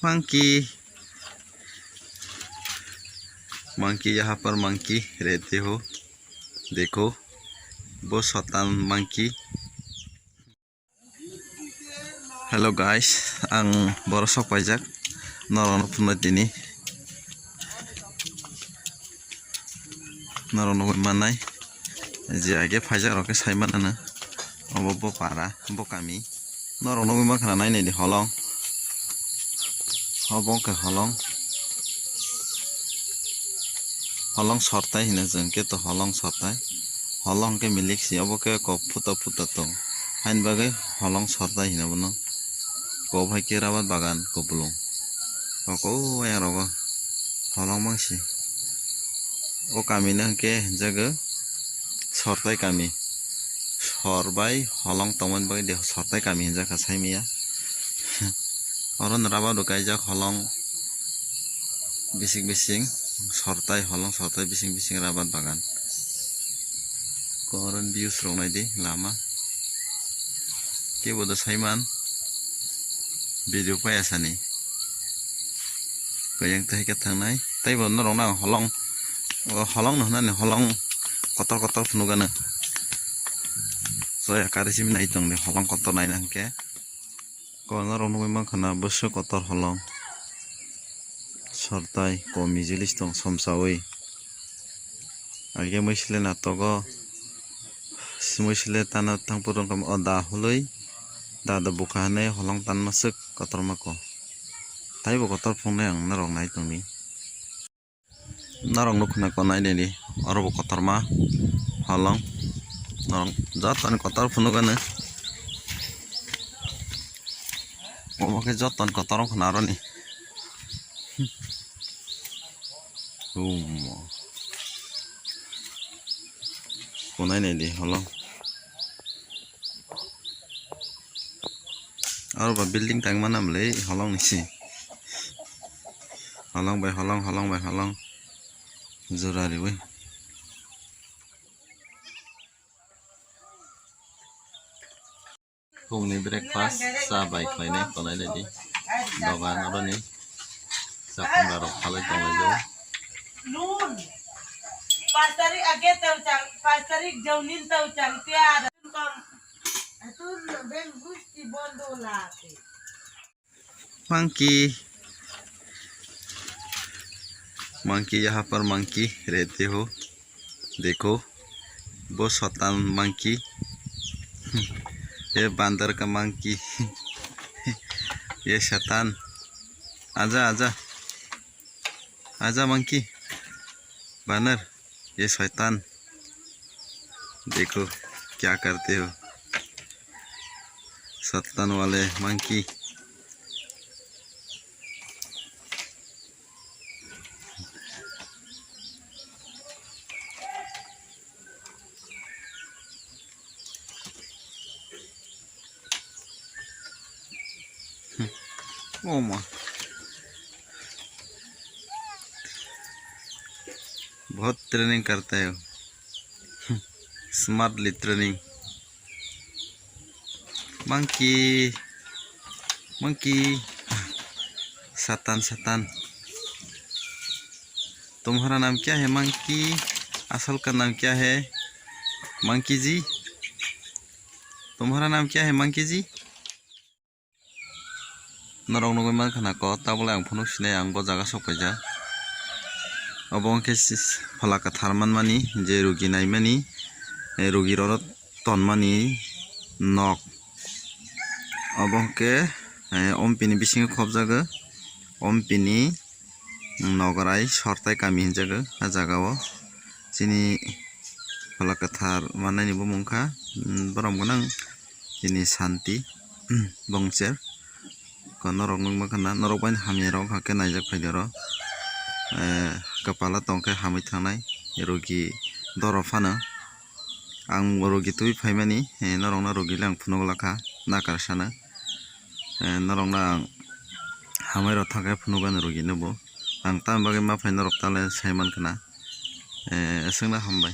Monkey monkey यहाँ पर monkey रहते हो, देखो वो शैतान मंकी। हेलो गाइस, आं बर' सफायजाक नरन फुननाय दिनै नरन मानाय जे आगे फाइजाक रके साइमानानो अब बो पारा बो कामी नरन मा खाना नायनाय दि हलं हबंके हलं सरताय हिनो जोंके तो हलं सरताय हलं के मिलिक si अब के को फुटा तो हाइन बागै हलं सरताय हिनो बनो को भाई के राबाद बागान को बुलुं को यारोगो हलं मांसि ओ कामी न के जगो सरताय कामी सरबाय हलं तमन बागै दे सरताय कामी हिनजाका साइमिया अरन राबाद गायजाक हलं बिसिं सरताय हलं सरताय बिसिं राबाद बागान करन views रंनाय दे लामा के बोद साइमान भिडिअ पायासानि गयं तै के थांनाय तै बन रंना हलं होननानै हलं कतर फुनुगानो जय कारिसिम नाय तंदे हलं कतर नायनांके कोना रंनो मा खाना बसो कतर हलं सरताय कमी जिलिस दं समसावै आगे मैसले नाटको मैसले ताना थांपुरं कम अदा हुलै दादा बुखाने हलं तान मासक कतर माको ताइबो कतर फुंनाय आं नारं नाय तंनि नारं नुखना को नाय देनि अरबो कतर मा हलं नारं जातन कतर फुनुगानो ओमाके जतन कतर खना रनि कोनाय नाय दि हलं और बिल्डिंग टाइम नामले हलं निसी हलं बाय हलं जुरारि वे फुंनि ब्रेकफास्ट सा बाय खायनाय कोनाय दि दगान रनि साखुमबार खालाय दंलाय जाव नून 5 तारीख आगे तव चांग 5 तारीख जौनिन तव चांग प्यार कम तुन बेन गुस्ती बंदो लाते मंकी यहाँ पर मंकी रहते हो, देखो वो शैतान मंकी ये बंदर का मंकी ये शैतान आजा मंकी बानर ये शैतान देखो क्या करते हो शैतान वाले मंकी ओमा बहुत ट्रेनिंग करते हो स्मार्टली ट्रेनिंग मंकी शैतान तुम्हारा नाम क्या है मंकी असल का नाम क्या है मंकी जी तुम्हारा नाम क्या है मंकी जी नरं नगै मा खाना को ताबला आं फनु सिनाय आं बजागा सफायजा अबंके फलाका थारमान मानि जे रुगि नायमानि रुगि र तनमानि नक अबंके अम्पिनि बिसिं खबजागो अम्पिनि नगराय सरताय कामी हिनजागो आ जागाव जिनि फलाका थार मानायनिबो मुंखा बरम गोनां जिनि शान्ति बंसेर नरक मा खाना नरक बाइन हामिराव हाके नायजाक फायदर कपाला तंके हामै थांनाय रोगि दरब फानो आं रोगि तुइ फाइमानि नरंना रोगि लां फुनुगलाखा नाकारसानो नरंना आं हामै र थाखाय फुनुगानो रोगि नबो आं ताम बागै मा फाइन नरक ताले साइमान खाना सोंना हामबाय।